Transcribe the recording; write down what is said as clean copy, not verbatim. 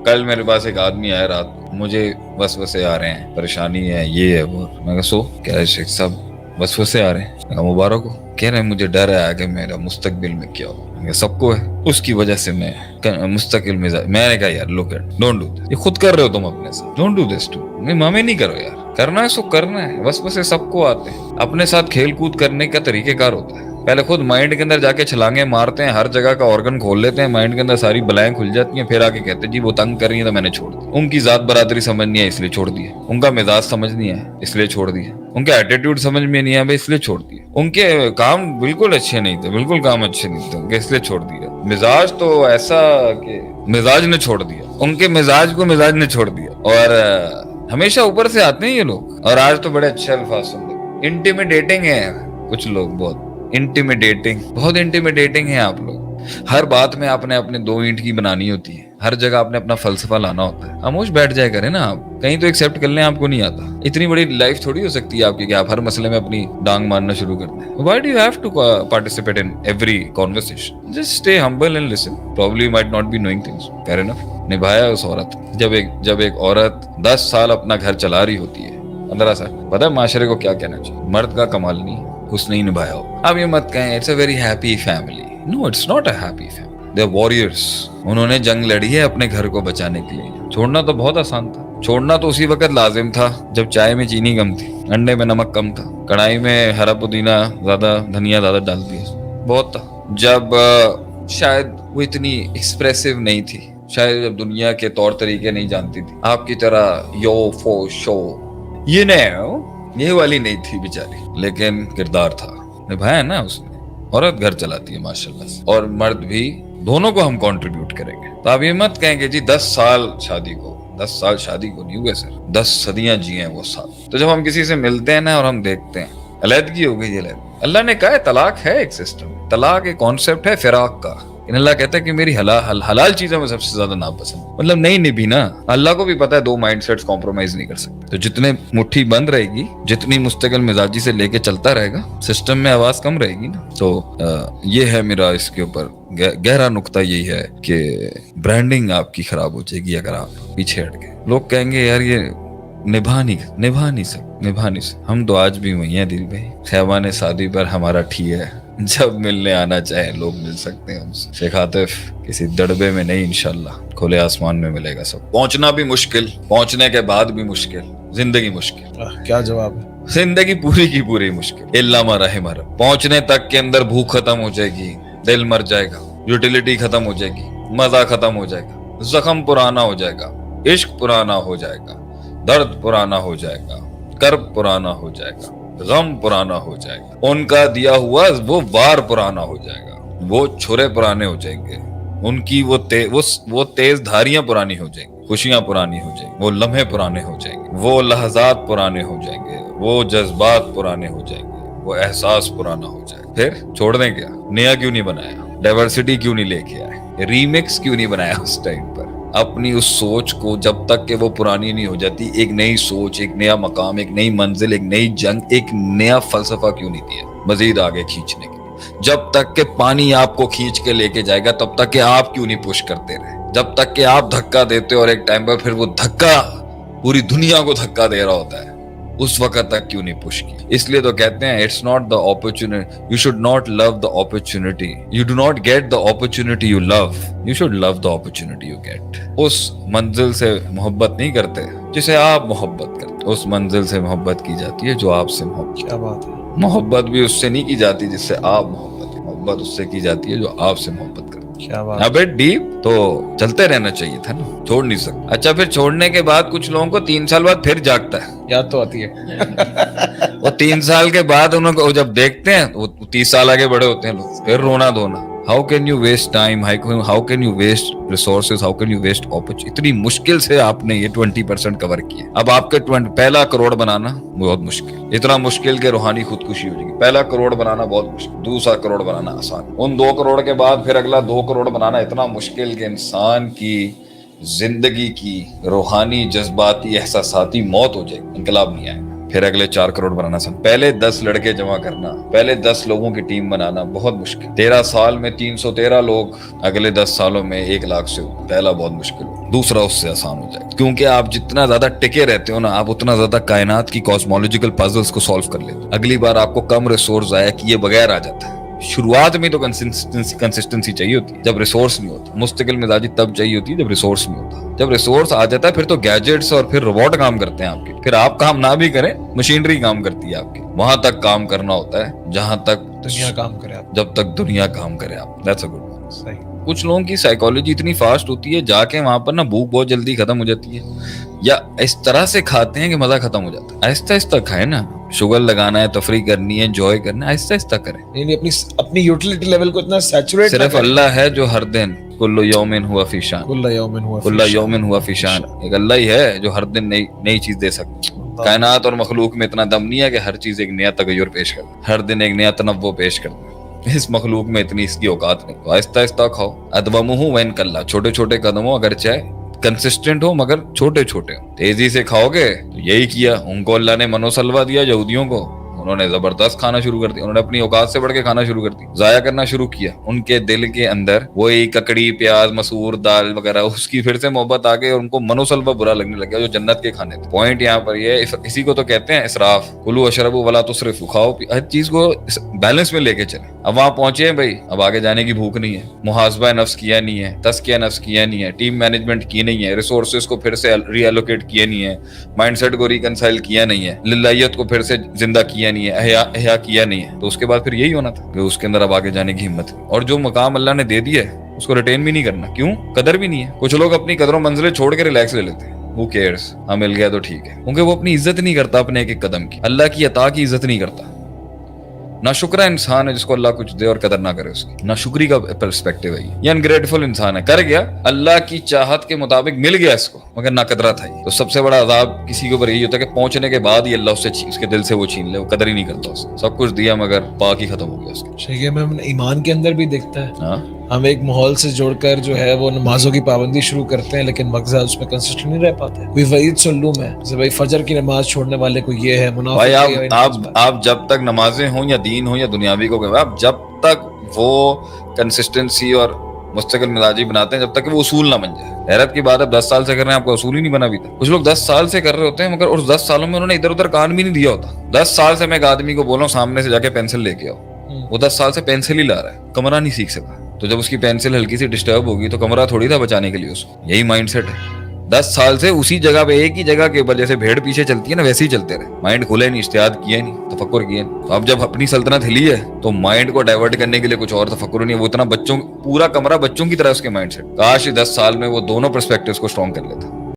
کل میرے پاس ایک آدمی آیا رات کو، مجھے وسوسے آ رہے ہیں، پریشانی ہے، یہ ہے وہ. میں کہا سو کیا ہے شیخ صاحب وسوسے آ رہے ہیں؟ میں کہا مبارک ہو. کہہ رہے ہیں مجھے ڈر ہے کہ میرا مستقبل میں کیا ہو. سب کو ہے، اس کی وجہ سے میں مستقل مزاج. میں نے کہا یار لوک اٹ ڈونٹ ڈو دس، یہ خود کر رہے ہو تم اپنے ساتھ، ڈونٹ ڈو دس ٹو. مامے نہیں کرو یار، کرنا ہے سو کرنا ہے. وسوسے سب کو آتے ہیں. اپنے ساتھ کھیل کود کرنے کا طریقہ کار ہوتا ہے. پہلے خود مائنڈ کے اندر جا کے چھلانگیں مارتے ہیں، ہر جگہ کا آرگن کھول لیتے ہیں، مائنڈ کے اندر ساری بلائیں کھل جاتی ہیں، پھر آ کے کہتے ہیں جی وہ تنگ کر رہی ہیں تو میں نے چھوڑ دی. ان کی ذات برادری سمجھ نہیں ہے اس لیے چھوڑ دی ہے، ان کا مزاج سمجھ نہیں ہے اس لیے چھوڑ دی ہے، ان کا ایٹیٹیوڈ سمجھ میں نہیں ہے اس لیے چھوڑ دی ہے، ان کے کام بالکل اچھے نہیں تھے، بالکل کام اچھے نہیں تھے اس لیے چھوڑ دیا. مزاج تو ایسا کہ مزاج نے چھوڑ دیا، ان کے مزاج کو مزاج نے چھوڑ دیا. اور ہمیشہ اوپر سے آتے ہیں یہ لوگ. اور آج تو بڑے اچھے الفاظ سن لے، انٹیمیڈیٹنگ ہے کچھ لوگ، بہت انٹیمیڈیٹنگ ہے آپ لوگ. ہر بات میں آپ نے اپنے دو اینٹ کی بنانی ہوتی ہے، ہر جگہ آپ نے اپنا فلسفہ لانا ہوتا ہے. خاموش بیٹھ جائے کریں نا آپ، کہیں تو ایکسیپٹ کر لیں آپ کو نہیں آتا. اتنی بڑی لائف تھوڑی ہو سکتی ہے آپ کی کہ آپ ہر مسئلے میں اپنی ڈانگ مارنا شروع کر دیں. Why do you have to participate in every conversation? Just stay humble and listen. Probably you might not be knowing things. Fair enough. نبھایا اس عورت. جب ایک عورت 10 سال اپنا گھر چلا رہی ہوتی ہے، 15 سال، پتہ ہے معاشرے کو کیا کہنا چاہیے؟ مرد کا کمال نہیں ہے اس نے ہی نبھایا ہو. اب یہ مت کہیں it's a very happy family. No it's not a happy family. They are warriors. انہوں نے جنگ لڑی ہے اپنے گھر کو بچانے کے لیے. چھوڑنا تو بہت آسان تھا. چھوڑنا تو اسی وقت لازم تھا جب چائے میں چینی کم تھی، انڈے میں نمک کم تھا، کڑھائی میں ہرا پودینہ زیادہ، دھنیا زیادہ ڈال دیا، بہت تھا. جب شاید وہ اتنی ایکسپریسو نہیں تھی، شاید جب دنیا کے طور طریقے نہیں جانتی تھی آپ کی طرح، یو فو شو یہ والی نہیں تھی بیچاری، لیکن کردار تھا، نبھایا نا اس نے. عورت گھر چلاتی ہے ماشاءاللہ سے، اور مرد بھی، دونوں کو ہم کنٹریبیوٹ کریں گے. تو آپ یہ مت کہیں کہ جی 10 سال شادی کو نہیں ہوئے سر، 10 صدیاں جی ہیں وہ ساتھ. تو جب ہم کسی سے ملتے ہیں نا اور ہم دیکھتے ہیں علیحدگی ہو گئی، اللہ نے کہا ہے طلاق ہے ایک سسٹم، طلاق ایک کانسیپٹ ہے فراق کا. ان اللہ کہتا ہے کہ میری حلال چیزوں میں سب سے زیادہ ناپسند، مطلب نہیں نبھی نا. اللہ کو بھی پتا ہے دو مائنڈ سیٹس کمپرومائز نہیں کر سکتے. تو جتنے مٹھی بند رہے گی، جتنی مستقل مزاجی سے لے کے چلتا رہے گا، سسٹم میں آواز کم رہے گی نا. تو یہ ہے میرا اس کے اوپر گہرا نقطہ یہی ہے کہ برانڈنگ آپ کی خراب ہو جائے گی اگر آپ پیچھے ہٹ گئے. لوگ کہیں گے یار یہ نبھا نہیں سکتے. ہم تو آج بھی وہی ہیں دل بھائی. خیبان شادی پر ہمارا ٹھی ہے، جب ملنے آنا چاہے لوگ مل سکتے ہیں ہم سے. شیخ عاطف کسی دڑبے میں نہیں، انشاءاللہ کھلے آسمان میں ملے گا سب. پہنچنا بھی مشکل، پہنچنے کے بعد بھی مشکل، زندگی مشکل. کیا جواب ہے؟ زندگی پوری کی پوری مشکل. الا ما رحم رب. پہنچنے تک کے اندر بھوک ختم ہو جائے گی، دل مر جائے گا، یوٹیلیٹی ختم ہو جائے گی، مزہ ختم ہو جائے گا، زخم پرانا ہو جائے گا، عشق پرانا ہو جائے گا، درد پرانا ہو جائے گا، کرب پرانا ہو جائے گا، غم پرانا ہو جائے گا، ان کا دیا ہوا وہ وار پرانا ہو جائے گا، وہ چھرے پرانے ہو جائیں گے، ان کی وہ تیز دھاریاں پرانی ہو جائیں گی، خوشیاں پرانی ہو جائیں گی، وہ لمحے پرانے ہو جائیں گے، وہ لحظات پرانے ہو جائیں گے، وہ جذبات پرانے ہو جائیں گے، وہ احساس پرانا ہو جائے گا. پھر چھوڑ دیں کیا؟ نیا کیوں نہیں بنایا؟ ڈائیورسٹی کیوں نہیں لے کے آئے؟ ریمکس کیوں نہیں بنایا اس ٹائم پر؟ اپنی اس سوچ کو جب تک کہ وہ پرانی نہیں ہو جاتی، ایک نئی سوچ، ایک نیا مقام، ایک نئی منزل، ایک نئی جنگ، ایک نیا فلسفہ کیوں نہیں دیا مزید آگے کھینچنے کے لیے؟ جب تک کہ پانی آپ کو کھینچ کے لے کے جائے گا تب تک کہ آپ کیوں نہیں پش کرتے رہے؟ جب تک کہ آپ دھکا دیتے اور ایک ٹائم پر پھر وہ دھکا پوری دنیا کو دھکا دے رہا ہوتا ہے، اس وقت تک کیوں نہیں پش کی؟ اس لیے تو کہتے ہیں it's not the opportunity, you should not love the opportunity, you do not get the opportunity you love, you should love the opportunity you get. اس منزل سے محبت نہیں کرتے جسے آپ محبت کرتے، اس منزل سے محبت کی جاتی ہے جو آپ سے محبت. کیا بات ہے. محبت بھی اس سے نہیں کی جاتی جس سے آپ محبت اس سے کی جاتی ہے جو آپ سے محبت کرتے. کیا بات. ابے ڈیپ تو چلتے رہنا چاہیے تھا نا، چھوڑ نہیں سکتا. اچھا پھر چھوڑنے کے بعد کچھ لوگوں کو 3 سال بعد پھر جاگتا ہے، یاد تو آتی ہے. وہ 3 سال کے بعد انہوں کو جب دیکھتے ہیں وہ 30 سال آگے بڑے ہوتے ہیں لوگ، پھر رونا دھونا. How can you waste time, how can you waste resources, how can you waste opportunity. اتنی مشکل سے آپ نے یہ 20% کور کیا. اب آپ کے پہلا کروڑ بنانا بہت مشکل، اتنا مشکل کہ روحانی خودکشی ہو جائے گی. پہلا کروڑ بنانا بہت مشکل، دوسرا کروڑ بنانا آسان. ان 2 کروڑ کے بعد پھر اگلا 2 کروڑ بنانا اتنا مشکل کہ انسان کی زندگی کی روحانی، جذباتی، احساساتی موت ہو جائے گی، انقلاب نہیں آئے گا. پھر اگلے 4 کروڑ بنانا سن. پہلے 10 لڑکے جمع کرنا, پہلے 10 لوگوں کی ٹیم بنانا بہت مشکل. 13 سال میں 313 لوگ, اگلے 10 سالوں میں 1 لاکھ سے پہلا بہت مشکل ہو, دوسرا اس سے آسان ہو جائے. کیونکہ آپ جتنا زیادہ ٹکے رہتے ہو نا, آپ اتنا زیادہ کائنات کی کاسمولوجیکل پزلز کو سالو کر لیتے. اگلی بار آپ کو کم ریسورس ضائع کیے بغیر آ جاتا ہے. شروعات میں تو کنسسٹنسی چاہیے ہوتی ہے جب ریسورس نہیں ہوتا. مستقل مزاجی تب چاہیے ہوتی ہے جب ریسورس نہیں ہوتا. جب ریسورس آ جاتا ہے پھر تو گیجٹس اور پھر روبوٹ کام کرتے ہیں آپ کے. پھر آپ کام نہ بھی کریں, مشینری کام کرتی ہے آپ کی. وہاں تک کام کرنا ہوتا ہے جہاں تک دنیا کام کرے آپ. جب تک دنیا کام کرے آپ. That's a good one. صحیح. کچھ لوگوں کی سائیکالوجی اتنی فاسٹ ہوتی ہے, جا کے وہاں پر نا بھوک بہت جلدی ختم ہو جاتی ہے, یا اس طرح سے کھاتے ہیں کہ مزہ ختم ہو جاتا ہے. آہستہ آہستہ کھائیں نا, شوگر لگانا ہے, تفریح کرنی ہے, انجوائے کرنا ہے, آہستہ آہستہ کریں. یعنی اپنی یوٹیلیٹی لیول کو اتنا سیچوریٹ. صرف اللہ ہے جو ہر دن کل یومن ہوا فی شان, کل یومن ہوا فی شان. ایک اللہ ہی ہے جو ہر دن نئی چیز دے سکتا. کائنات اور مخلوق میں اتنا دم نہیں ہے کہ ہر چیز ایک نیا تغیر پیش کر دے, ہر دن ایک نیا تنوع پیش کر دے. اس مخلوق میں اتنی اس کی اوقات نہیں. تو آہستہ آہستہ کھاؤ. ادبمہ وین کلّا, چھوٹے چھوٹے قدموں, اگرچہ کنسسٹنٹ ہو مگر چھوٹے چھوٹے ہو. تیزی سے کھاؤ گے تو یہی کیا ان کو اللہ نے منو سلوا دیا یہودیوں کو. انہوں نے زبردست کھانا شروع کر دیا, انہوں نے اپنی اوقات سے بڑھ کے کھانا شروع کر دیا, ضائع کرنا شروع کیا. ان کے دل کے اندر وہی ککڑی, پیاز, مسور دال وغیرہ, اس کی پھر سے محبت آ گئی اور ان کو منو سلوا برا لگنے لگا جو جنت کے کھانے تھے. پوائنٹ یہاں پر یہ, اسی کو تو کہتے ہیں اسراف. کلوا اشربوا ولا تسرفوا, کھاؤ ہر چیز کو بیلنس میں لے کے چلیں. اب وہاں پہنچے ہیں بھائی, اب آگے جانے کی بھوک نہیں ہے, محاسبہ نفس کیا نہیں ہے, تزکیہ نفس کیا نہیں ہے, ٹیم مینجمنٹ کی نہیں ہے, ریسورسز کو پھر سے ری ایلوکیٹ کیے نہیں ہے, مائنڈ سیٹ کو ریکنسائل کیا نہیں ہے, للہیت کو پھر سے زندہ کیا نہیں ہے, احیا کیا نہیں ہے. تو اس کے بعد پھر یہی ہونا تھا کہ اس کے اندر اب آگے جانے کی ہمت ہے. اور جو مقام اللہ نے دے دیا ہے اس کو ریٹین بھی نہیں کرنا. کیوں؟ قدر بھی نہیں ہے. کچھ لوگ اپنی قدر و منزلیں چھوڑ کے ریلیکس لے لیتے ہیں. Who cares? ہاں مل گیا تو ٹھیک ہے, کیونکہ وہ اپنی عزت نہیں کرتا اپنے ایک قدم کی. اللہ کی عطا کی عزت نہیں کرتا. ناشکرا انسان ہے جس کو اللہ کچھ دے اور قدر نہ کرے اس کی. ناشکری کا پرسپیکٹو ہے یہ انگریٹفل انسان ہے. کر گیا, اللہ کی چاہت کے مطابق مل گیا اس کو, مگر نہ قدرہ تھا یہ. تو سب سے بڑا عذاب کسی کے اوپر یہی ہوتا ہے کہ پہنچنے کے بعد ہی اللہ اس کے دل سے وہ چھین لے, وہ قدر ہی نہیں کرتا اس. سب کچھ دیا مگر پاک ہی ختم ہو گیا اس کے. یہ میں ایمان کے اندر بھی دیکھتا ہے. ہاں, ہم ایک ماحول سے جوڑ کر جو ہے وہ نمازوں کی پابندی شروع کرتے ہیں, لیکن مقصد اس میں کنسسٹنٹ نہیں رہ پاتے. کوئی وعید سلوم ہے جیسے بھائی فجر کی نماز چھوڑنے والے کو یہ ہے منافق. آپ جب تک نمازیں ہوں یا دین ہوں یا دنیاوی کو, آپ جب تک وہ کنسسٹنسی اور مستقل مزاجی بناتے ہیں جب تک کہ وہ اصول نہ بن جائے. حیرت کی بات ہے, 10 سال سے کر رہے ہیں, آپ کو اصول ہی نہیں بنا بھی تھا. کچھ لوگ 10 سال سے کر رہے ہوتے ہیں مگر اس 10 سالوں میں انہوں نے ادھر ادھر کان بھی نہیں دیا ہوتا. 10 سال سے میں ایک آدمی کو بولوں سامنے سے جا کے پینسل لے کے آؤ, وہ 10 سال سے پینسل ہی لا رہا ہے, کمرہ نہیں سیکھ سکا. تو جب اس کی پینسل ہلکی سی ڈسٹرب ہوگی تو کمرہ تھوڑی تھا بچانے کے لیے اس کو. یہی مائنڈ سیٹ ہے. 10 سال سے اسی جگہ پہ ایک ہی جگہ کے اوپر جیسے بھیڑ پیچھے چلتی ہے نا, ویسے ہی چلتے رہے. مائنڈ کھلے نہیں, اجتہاد کیا نہیں, تفکر کیا نہیں. اب جب اپنی سلطنت ہلی ہے تو مائنڈ کو ڈائیورٹ کرنے کے لیے کچھ اور تفکر نہیں ہے. وہ اتنا پورا کمرہ بچوں کی طرح اس کے مائنڈ سیٹ. کاش 10 سال میں وہ دونوں پرسپیکٹیوز کو اسٹرانگ کر لیتا.